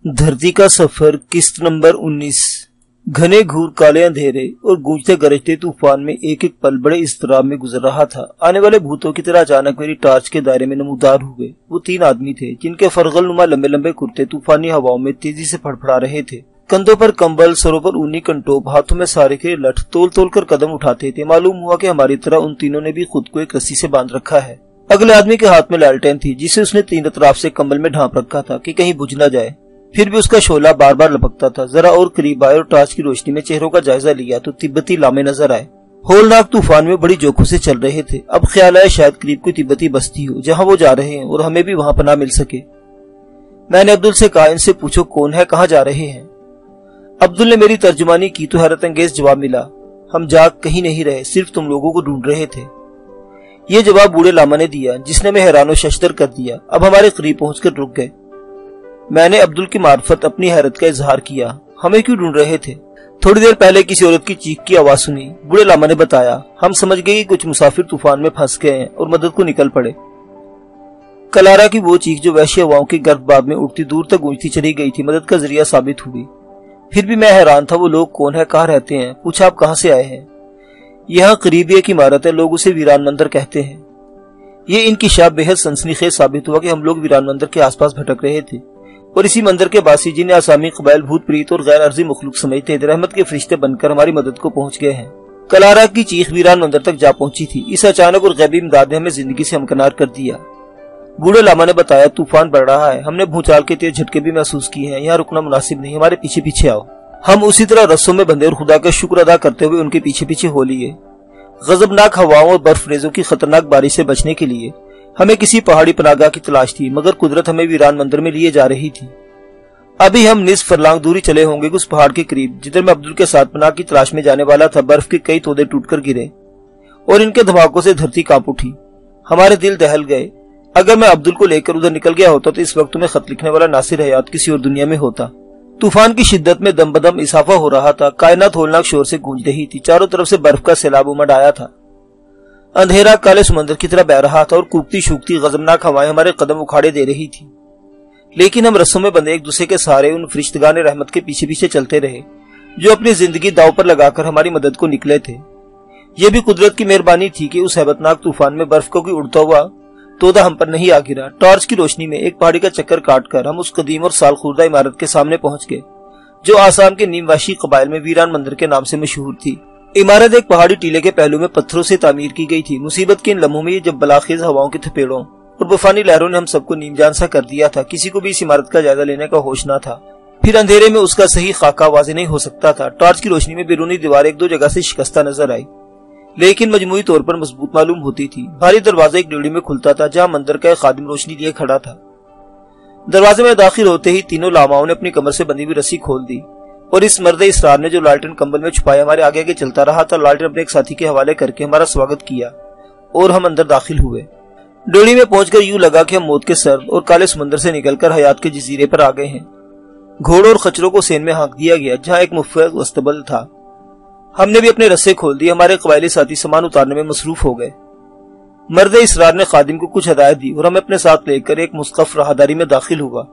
धरती का सफर किस्त नंबर 19। घने घूर काले अंधेरे और गूंजते गरजते तूफान में एक एक पल बड़े इज़्तिराब में गुजर रहा था। आने वाले भूतों की तरह अचानक मेरी टार्च के दायरे में नमूदार हुए वो 3 आदमी थे जिनके फरगल नुमा लंबे लंबे कुर्ते तूफानी हवाओं में तेजी से फड़फड़ा रहे थे। कंधों पर कंबल, सरों पर ऊनी कंटोप, हाथों में सारे के लठ तोल तोल कर कदम उठाते थे। मालूम हुआ कि हमारी तरह उन तीनों ने भी खुद को एक रस्सी से बांध रखा है। अगले आदमी के हाथ में लालटेन थी जिसे उसने 3 अतराफ से कंबल में ढांप रखा था कि कहीं बुझ न जाए। फिर भी उसका शोला बार बार लपकता था। जरा और करीब आए और टार्च की रोशनी में चेहरों का जायजा लिया तो तिब्बती लामे नजर आए। होलनाक तूफान में बड़ी जोखों से चल रहे थे। अब ख्याल आया शायद करीब कोई तिब्बती बस्ती हो जहां वो जा रहे हैं और हमें भी वहां पनाह मिल सके। मैंने अब्दुल से कहा, इनसे पूछो कौन है, कहां जा रहे हैं। अब्दुल ने मेरी तर्जुमानी की तो हैरत अंगेज जवाब मिला, हम जाग कहीं नहीं रहे, सिर्फ तुम लोगों को ढूंढ रहे थे। ये जवाब बूढ़े लामा ने दिया जिसने हमें हैरान और शशदर कर दिया। अब हमारे करीब पहुंचकर रुक गए। मैंने अब्दुल की मार्फत अपनी हैरत का इजहार किया, हमें क्यों ढूंढ रहे थे। थोड़ी देर पहले किसी औरत की चीख की आवाज सुनी। बूढ़े लामा ने बताया, हम समझ गए कि कुछ मुसाफिर तूफान में फंस गए हैं और मदद को निकल पड़े। कलारा की वो चीख जो वैश्य हवाओं की गर्दबाब में उड़ती दूर तक गूंजती चली गई थी मदद का जरिया साबित हुई। फिर भी मैं हैरान था, वो लोग कौन है, कहाँ रहते हैं। पूछा, आप कहाँ से आए हैं। यहाँ करीबी एक इमारत है, लोग उसे वीरान मंदिर कहते हैं। ये इंकिशाफ बेहद सनसनीखेज साबित हुआ कि हम लोग वीरान मंदिर के आसपास भटक रहे थे और इसी मंदिर के बासी जिन्हें आसामी कबाइल भूत प्रीत और गैर अर्जी मखलूक समझते थे रहमत के फरिश्ते बनकर हमारी मदद को पहुंच गए हैं। कलारा की चीख वीरान मंदिर तक जा पहुंची थी। इस अचानक और गैबी इमदाद ने हमें जिंदगी से हमकनार कर दिया। बूढ़े लामा ने बताया, तूफान बढ़ रहा है, हमने भूचाल के तेज झटके भी महसूस किए हैं, यहाँ रुकना मुनासिब नहीं, हमारे पीछे पीछे आओ। हम उसी तरह रस्सों में बंधे और खुदा का शुक्र अदा करते हुए उनके पीछे पीछे हो लिए। गजबनाक हवाओं और बर्फरेजों की खतरनाक बारिश से बचने के लिए हमें किसी पहाड़ी पनाहगाह की तलाश थी, मगर कुदरत हमें वीरान मंदिर में लिए जा रही थी। अभी हम निस्फ फरलांग दूरी चले होंगे उस पहाड़ के करीब जिधर मैं अब्दुल के साथ पनाह की तलाश में जाने वाला था। बर्फ के कई तोदे टूटकर गिरे और इनके धमाकों से धरती कांप उठी। हमारे दिल दहल गए। अगर मैं अब्दुल को लेकर उधर निकल गया होता तो इस वक्त में खत लिखने वाला नासिर हयात किसी और दुनिया में होता। तूफान की शिद्दत में दम बदम इजाफा हो रहा था। कायनात होलनाक शोर से गूंज रही थी। चारों तरफ से बर्फ का सैलाब उमड़ आया था। अंधेरा काले समंदर की तरह बह रहा था और कूकती शूकती गजबनाक हवाएं हमारे कदम उखाड़े दे रही थी। लेकिन हम रस्सों में बंधे एक दूसरे के सहारे उन फरिश्तगान रहमत के पीछे पीछे चलते रहे जो अपनी जिंदगी दांव पर लगाकर हमारी मदद को निकले थे। यह भी कुदरत की मेहरबानी थी कि उस हैबतनाक तूफान में बर्फ का कोई उड़ता हुआ तोदा हम पर नहीं आ गिरा। टॉर्च की रोशनी में एक पहाड़ी का चक्कर काटकर हम उस कदीम और साल खुर्दा इमारत के सामने पहुंच गए जो आसाम के नीमवाशी कबाइल में वीरान मंदिर के नाम से मशहूर थी। इमारत एक पहाड़ी टीले के पहलू में पत्थरों से तामीर की गई थी। मुसीबत के इन लम्हों में जब बलाखेज हवाओं के थपेड़ों और बफानी लहरों ने हम सबको नीमजान सा कर दिया था, किसी को भी इस इमारत का जायजा लेने का होश न था। फिर अंधेरे में उसका सही खाका वाज़ेह नहीं हो सकता था। टॉर्च की रोशनी में बैरूनी दीवार 1-2 जगह से शिकस्ता नजर आई लेकिन मजमूई तौर पर मजबूत मालूम होती थी। भारी दरवाजा एक डेढ़ी में खुलता था जहाँ मंदिर का एक खादिम रोशनी लिए खड़ा था। दरवाजे में दाखिल होते ही तीनों लामाओं ने अपनी कमर से बंधी हुई रस्सी खोल दी और इस मर्द इसरार ने जो लालटेन कंबल में छुपाया हमारे आगे आगे चलता रहा था। लालटेन अपने एक साथी के हवाले करके हमारा स्वागत किया और हम अंदर दाखिल हुए। डेढ़ी में पहुंचकर यूं लगा कि हम मौत के सर्द और काले समंदर से निकलकर हयात के जजीरे पर आ गए हैं। घोड़ों और खच्चरों को सेन में हाँक दिया गया जहाँ एक मुफ्त अस्तबल था। हमने भी अपने रस्से खोल दिए। हमारे कबायली साथी सामान उतारने में मसरूफ हो गए। मर्द इसरार ने खादिम को कुछ हदायत दी और हमें अपने साथ लेकर एक मुस्कफ राहदारी में दाखिल हुआ।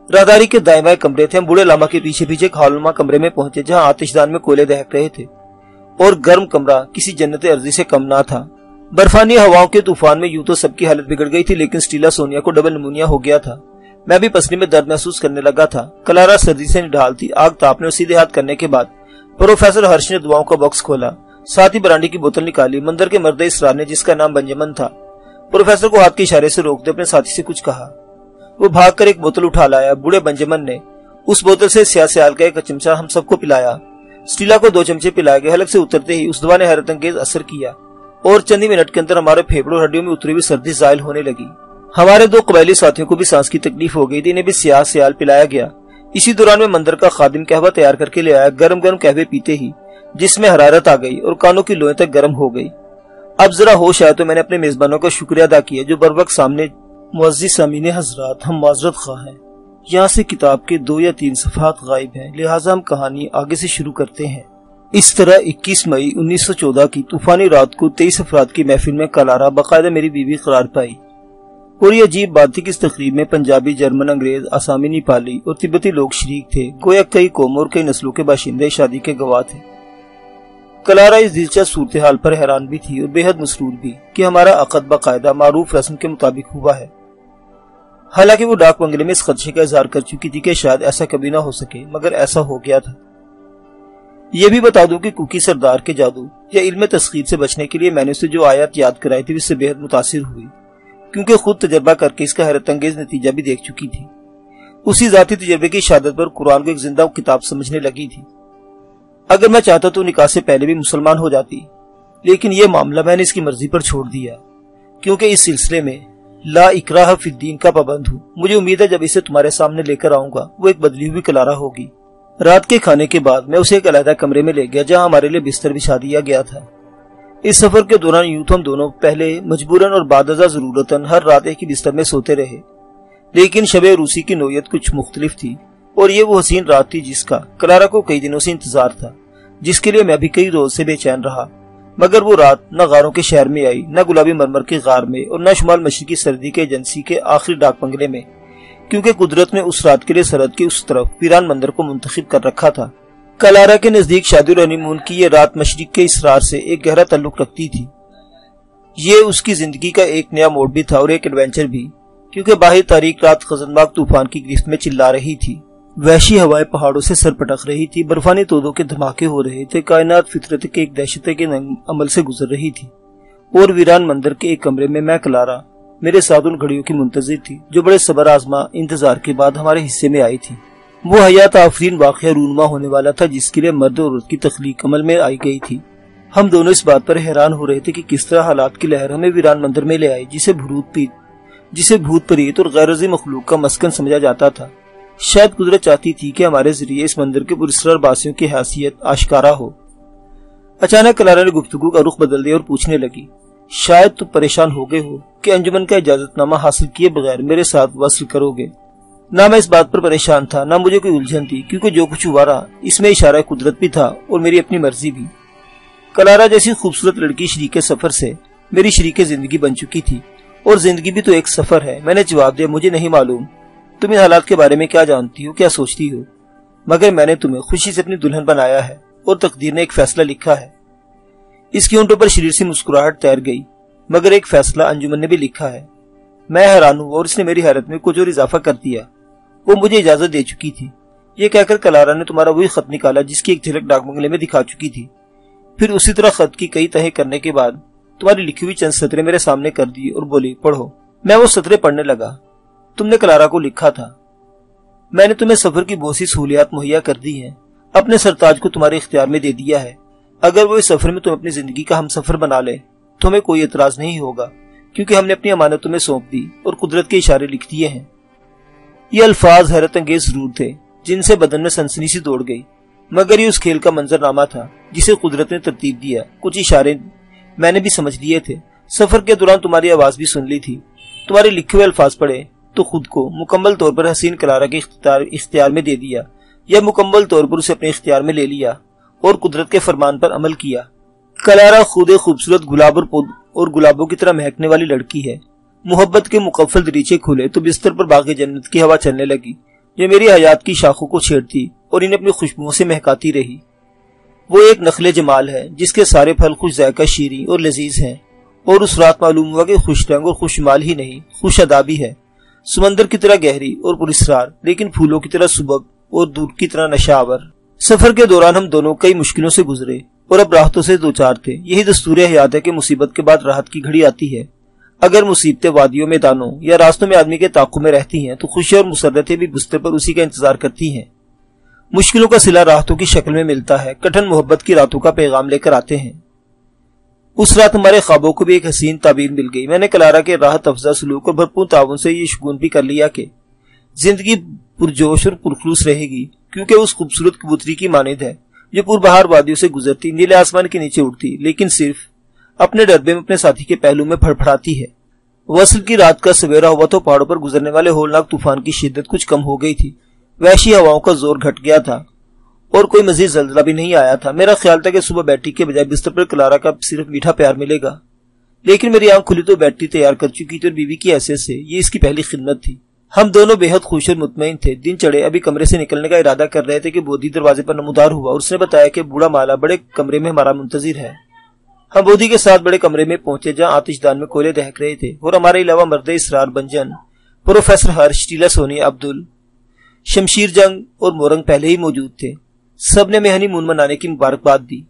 राहदारी के दाएं बाएं कमरे थे। हम बूढ़े लामा के पीछे पीछे एक हॉलनुमा कमरे में पहुंचे जहाँ आतिशदान में कोयले दहक रहे थे और गर्म कमरा किसी जन्नत अर्जी से कम ना था। बर्फानी हवाओं के तूफान में यूं तो सबकी हालत बिगड़ गई थी लेकिन स्टीला सोनिया को डबल निमोनिया हो गया था। मैं भी पसली में दर्द महसूस करने लगा था। कलारा सर्दी से निढाल थी। आग तापने और सीधे हाथ करने के बाद प्रोफेसर हर्ष ने दुआओं का बॉक्स खोला, साथ ही ब्रांडी की बोतल निकाली। मंदिर के मर्द इसरार ने जिसका नाम बेंजामिन था प्रोफेसर को हाथ के इशारे से रोक दे अपने साथी से कुछ कहा। वो भागकर एक बोतल उठा लाया। बूढ़े बेंजामिन ने उस बोतल से स्याह स्याल का एक चमचा हम सबको पिलाया। स्टीला को 2 चमचे पिलाए गए। हलक से उतरते ही उस दवा ने हैरत अंगेज असर किया और चंद ही मिनट के अंदर हमारे फेफड़ों और हड्डियों में उतरी हुई सर्दी जायल होने लगी। हमारे 2 कबायली साथियों को भी सांस की तकलीफ हो गई थी। इन्हें भी स्याह स्याल पिलाया गया। इसी दौरान में मंदिर का खादिम कहवा तैयार करके ले आया। गरम गरम कहवे पीते ही जिसमें हरारत आ गई और कानों की लोएं तक गर्म हो गई। अब जरा होश आया तो मैंने अपने मेजबानों का शुक्रिया अदा किया जो बर वक्त सामने। मुअज़्ज़िज़ सामीने हजरात, हम माजरत ख़्वाह हैं, यहाँ से किताब के 2 या 3 सफ़हात गायब हैं, लिहाजा हम कहानी आगे से शुरू करते हैं। इस तरह 21 मई 1914 की तूफानी रात को 23 अफराद की महफिल में कलारा बाकायदा मेरी बीवी करार पाई। اور یہ عجیب بات تھی کہ اس تقریب میں پنجابی، جرمن، انگریز، آسامی، نیپالی اور تبتی لوگ شریک تھے، گویا کئی قوموں اور کئی نسلوں کے باشندے شادی کے گواہ تھے۔ کلارا اس دلچسپ صورتحال پر حیران بھی تھی اور بے حد مسرور بھی کہ ہمارا عقد باقاعدہ معروف رسم کے مطابق ہوا ہے۔ حالانکہ وہ ڈاک بنگلے میں اس خدشے کا اظہار کر چکی تھی کہ شاید ایسا کبھی نہ ہو سکے، مگر ایسا ہو گیا تھا۔ یہ بھی بتا دوں کہ کوکی سردار کے جادو یا علم تسخیر سے بچنے کے لیے میں نے اسے جو آیات یاد کرائی تھی اس سے بے حد متاثر ہوئی، کیونکہ خود تجربہ کر کے اس کا حیرت انگیز نتیجہ بھی دیکھ چکی تھی۔ اسی ذاتی تجربے کی شہادت پر قرآن کو ایک زندہ کتاب سمجھنے لگی تھی۔ اگر میں چاہتا تو نکاح سے پہلے بھی مسلمان ہو جاتی، لیکن یہ معاملہ میں نے اس کی مرضی پر چھوڑ دیا، کیونکہ اس سلسلے میں لا اکراہ فی الدین کا پابند ہوں۔ مجھے امید ہے جب اسے تمہارے سامنے لے کر آؤں گا وہ ایک بدلی ہوئی کلارا ہوگی۔ رات کے کھانے کے بعد میں اسے ایک علیحدہ کمرے میں لے گیا جہاں ہمارے لیے بستر بچھا دیا گیا تھا۔ اس سفر کے دوران یوں تو ہم دونوں پہلے مجبوراً اور بعد ازاں ضرورتاً ہر رات ایک ہی بستر میں سوتے رہے، لیکن شب روسی کی نوعیت کچھ مختلف تھی، اور یہ وہ حسین رات تھی جس کا کلارا کو کئی دنوں سے انتظار تھا، جس کے لیے میں بھی کئی روز سے بے چین رہا۔ مگر وہ رات نہ غاروں کے شہر میں آئی، نہ گلابی مرمر کے غار میں، اور نہ شمال مشرقی سردی کے ایجنسی کے آخری ڈاک بنگلے میں، کیونکہ قدرت نے اس رات کے لیے سرحد کے اس طرف ویران مندر کو منتخب کر رکھا تھا۔ کلارا کے نزدیک شادی اور ہنی مون کی یہ رات مشرق کے اسرار سے ایک گہرا تعلق رکھتی تھی۔ یہ اس کی زندگی کا ایک نیا موڑ بھی تھا اور ایک ایڈونچر بھی، کیونکہ باہر تاریک رات خزنناک طوفان کی گرفت میں چلا رہی تھی، وحشی ہوائیں پہاڑوں سے سر پٹک رہی تھی، برفانی تودوں کے دھماکے ہو رہے تھے، کائنات فطرت کے ایک دہشت کے عمل سے گزر رہی تھی، اور ویران مندر کے ایک کمرے میں میں کلارا میرے ساتھ ان گھڑیوں کی منتظر تھی جو بڑے صبر آزما انتظار کے بعد ہمارے حصے میں آئی تھی۔ وہ حیات آفرین واقعہ رونما ہونے والا تھا جس کے لیے مرد اور عورت کی تخلیق عمل میں آئی گئی تھی۔ ہم دونوں اس بات پر حیران ہو رہے تھے کہ کس طرح حالات کی لہر ہمیں ویران مندر میں لے آئی جسے بھوت پریت اور غیر عرضی مخلوق کا مسکن سمجھا جاتا تھا۔ شاید قدرت چاہتی تھی کہ ہمارے ذریعے اس مندر کے پراسرار باسیوں کی حیثیت آشکارا ہو۔ اچانک کلارا نے گفتگو کا رخ بدل دیا اور پوچھنے لگی، شاید تم پریشان ہو گئے ہو کہ انجمن کا اجازت نامہ حاصل کیے بغیر میرے ساتھ وصل کرو گے۔ نہ میں اس بات پر پریشان تھا، نہ مجھے کوئی الجھن تھی، کیونکہ جو کچھ ہوا رہا اس میں اشارہ قدرت بھی تھا اور میری اپنی مرضی بھی۔ کلارا جیسی خوبصورت لڑکی شریک سفر سے میری شریک زندگی بن چکی تھی، اور زندگی بھی تو ایک سفر ہے۔ میں نے جواب دیا، مجھے نہیں معلوم تم ان حالات کے بارے میں کیا جانتی ہو، کیا سوچتی ہو، مگر میں نے تمہیں خوشی سے اپنی دلہن بنایا ہے اور تقدیر نے ایک فیصلہ لکھا ہے۔ اس کی ہونٹوں پر شریر سی مسکراہٹ تیر گئی، مگر ایک فیصلہ انجمن نے بھی لکھا ہے۔ میں حیران ہوں اور اس نے میری حیرت میں کچھ اور اضافہ کر دیا۔ وہ مجھے اجازت دے چکی تھی۔ یہ کہہ کر کلارا نے تمہارا وہی خط نکالا جس کی ایک جھلک ڈاک بنگلے میں دکھا چکی تھی، پھر اسی طرح خط کی کئی تہیں کرنے کے بعد تمہاری لکھی ہوئی چند سطریں میرے سامنے کر دی اور بولی، پڑھو۔ میں وہ سطریں پڑھنے لگا۔ تم نے کلارا کو لکھا تھا، میں نے تمہیں سفر کی بہت سی سہولیات مہیا کر دی ہیں، اپنے سرتاج کو تمہارے اختیار میں دے دیا ہے۔ اگر وہ اس سفر میں تم اپنی زندگی کا ہم سفر بنا لے تو ہمیں کوئی اعتراض نہیں ہوگا، کیونکہ ہم نے اپنی امانت تمہیں سونپ دی اور قدرت کے اشارے لکھ دیے ہیں۔ یہ الفاظ حیرت انگیز ضرور تھے جن سے بدن میں سنسنی سی دوڑ گئی، مگر یہ اس کھیل کا منظر نامہ تھا جسے قدرت نے ترتیب دیا۔ کچھ اشارے میں نے بھی سمجھ لیے تھے، سفر کے دوران تمہاری آواز بھی سن لی تھی۔ تمہارے لکھے ہوئے الفاظ پڑھے تو خود کو مکمل طور پر حسین کلارا کے اختیار میں دے دیا، یا مکمل طور پر اسے اپنے اختیار میں لے لیا اور قدرت کے فرمان پر عمل کیا۔ کلارا خود ایک خوبصورت گلاب اور گلابوں کی طرح مہکنے والی لڑکی ہے۔ محبت کے مقفل دریچے کھلے تو بستر پر باغ جنت کی ہوا چلنے لگی جو میری حیات کی شاخوں کو چھیڑتی اور انہیں اپنی خوشبوؤں سے مہکاتی رہی۔ وہ ایک نخل جمال ہے جس کے سارے پھل خوش ذائقہ، شیریں اور لذیذ ہیں، اور اس رات معلوم ہوا کہ خوش رنگ اور خوش مال ہی نہیں، خوش ادا بھی ہے، سمندر کی طرح گہری اور پراسرار، لیکن پھولوں کی طرح سبک اور دودھ کی طرح نشہ آور۔ سفر کے دوران ہم دونوں کئی مشکلوں سے گزرے اور اب راحتوں سے دوچار تھے۔ یہی دستور حیات ہے کہ مصیبت کے بعد راحت کی گھڑی آتی ہے۔ اگر مصیبتیں وادیوں، میدانوں یا راستوں میں آدمی کے تعاقب میں رہتی ہیں تو خوشی اور مسرتیں بھی بستر پر اسی کا انتظار کرتی ہیں۔ مشکلوں کا صلہ راحتوں کی شکل میں ملتا ہے، کٹھن محبت کی راتوں کا پیغام لے کر آتے ہیں۔ اس رات ہمارے خوابوں کو بھی ایک حسین تعبیر مل گئی۔ میں نے کلارا کے راحت افزا سلوک اور بھرپور تعاون سے یہ شگون بھی کر لیا کہ زندگی پرجوش اور پرخلوص رہے گی، کیونکہ اس خوبصورت کبوتری کی مانند ہے جو پوربہار وادیوں سے گزرتی، نیلے آسمان کے نیچے اڑتی، لیکن صرف اپنے ڈربے میں اپنے ساتھی کے پہلو میں پھڑپڑاتی ہے۔ وصل کی رات کا سویرا ہوا تو پہاڑوں پر گزرنے والے ہولناک طوفان کی شدت کچھ کم ہو گئی تھی، وحشی ہواؤں کا زور گھٹ گیا تھا اور کوئی مزید زلزلہ بھی نہیں آیا تھا۔ میرا خیال تھا کہ صبح بیٹی کے بجائے بستر پر کلارا کا صرف میٹھا پیار ملے گا، लेकिन मेरी आंख खुली तो बैटरी तैयार कर चुकी थी और बीवी की हैसियत से ये इसकी पहली खिदमत थी। हम दोनों बेहद खुश और मुतमईन थे। दिन चढ़े अभी कमरे से निकलने का इरादा कर रहे थे कि बोधी दरवाजे पर नमूदार हुआ और उसने बताया कि बूढ़ा माला बड़े कमरे में हमारा मुंतजिर है। हम बोधी के साथ बड़े कमरे में पहुंचे जहां आतिशदान में कोयले दहक रहे थे और हमारे अलावा मर्दे इसरार बंजन, प्रोफेसर हर्ष, टीला सोनी, अब्दुल, शमशीर जंग और मोरंग पहले ही मौजूद थे। सब ने हमें हनीमून मनाने की मुबारकबाद दी।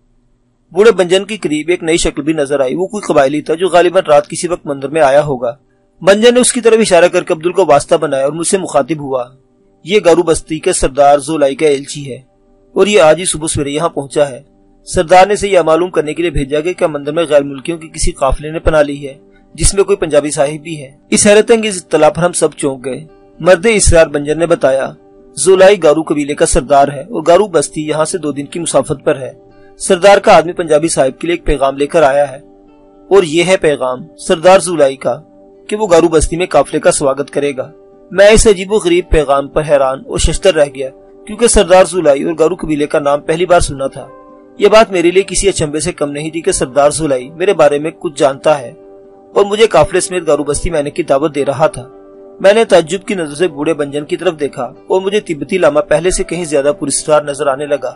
बूढ़े बंजन के करीब एक नई शक्ल भी नजर आई। वो कोई कबायली था जो गालिबन रात किसी वक्त मंदिर में आया होगा। बंजन ने उसकी तरफ इशारा करके अब्दुल को वास्ता बनाया और मुझसे मुखातिब हुआ। ये गारू बस्ती के सरदार जोलाई का एलची है और ये आज ही सुबह सवेरे यहाँ पहुंचा है। सरदार ने इसे यह मालूम करने के लिए भेजा कि क्या मंदिर में गैर मुल्कियों की किसी काफिले ने पनाह ली है जिसमें कोई पंजाबी साहिब भी है। इस हैरत अंगेज इत्तला पर हम सब चौंक गए। मर्दे इसरार बंजन ने बताया, जोलाई गारू कबीले का सरदार है और गारू बस्ती यहाँ से 2 दिन की मुसाफत पर है। सरदार का आदमी पंजाबी साहिब के लिए एक पैगाम लेकर आया है और ये है पैगाम सरदार जोलाई का कि वो गारू बस्ती में काफिले का स्वागत करेगा। मैं इस अजीबोगरीब पैगाम पर हैरान और शश्तर रह गया क्योंकि सरदार जोलाई और गारू कबीले का नाम पहली बार सुना था। यह बात मेरे लिए किसी अचंभे से कम नहीं थी कि सरदार जोलाई मेरे बारे में कुछ जानता है और मुझे काफिले समेत गारू बस्ती में आने की दावत दे रहा था। मैंने ताज्जुब की नजर से बूढ़े बंजन की तरफ देखा और मुझे तिब्बती लामा पहले से कहीं ज्यादा पुरस्कार नजर आने लगा।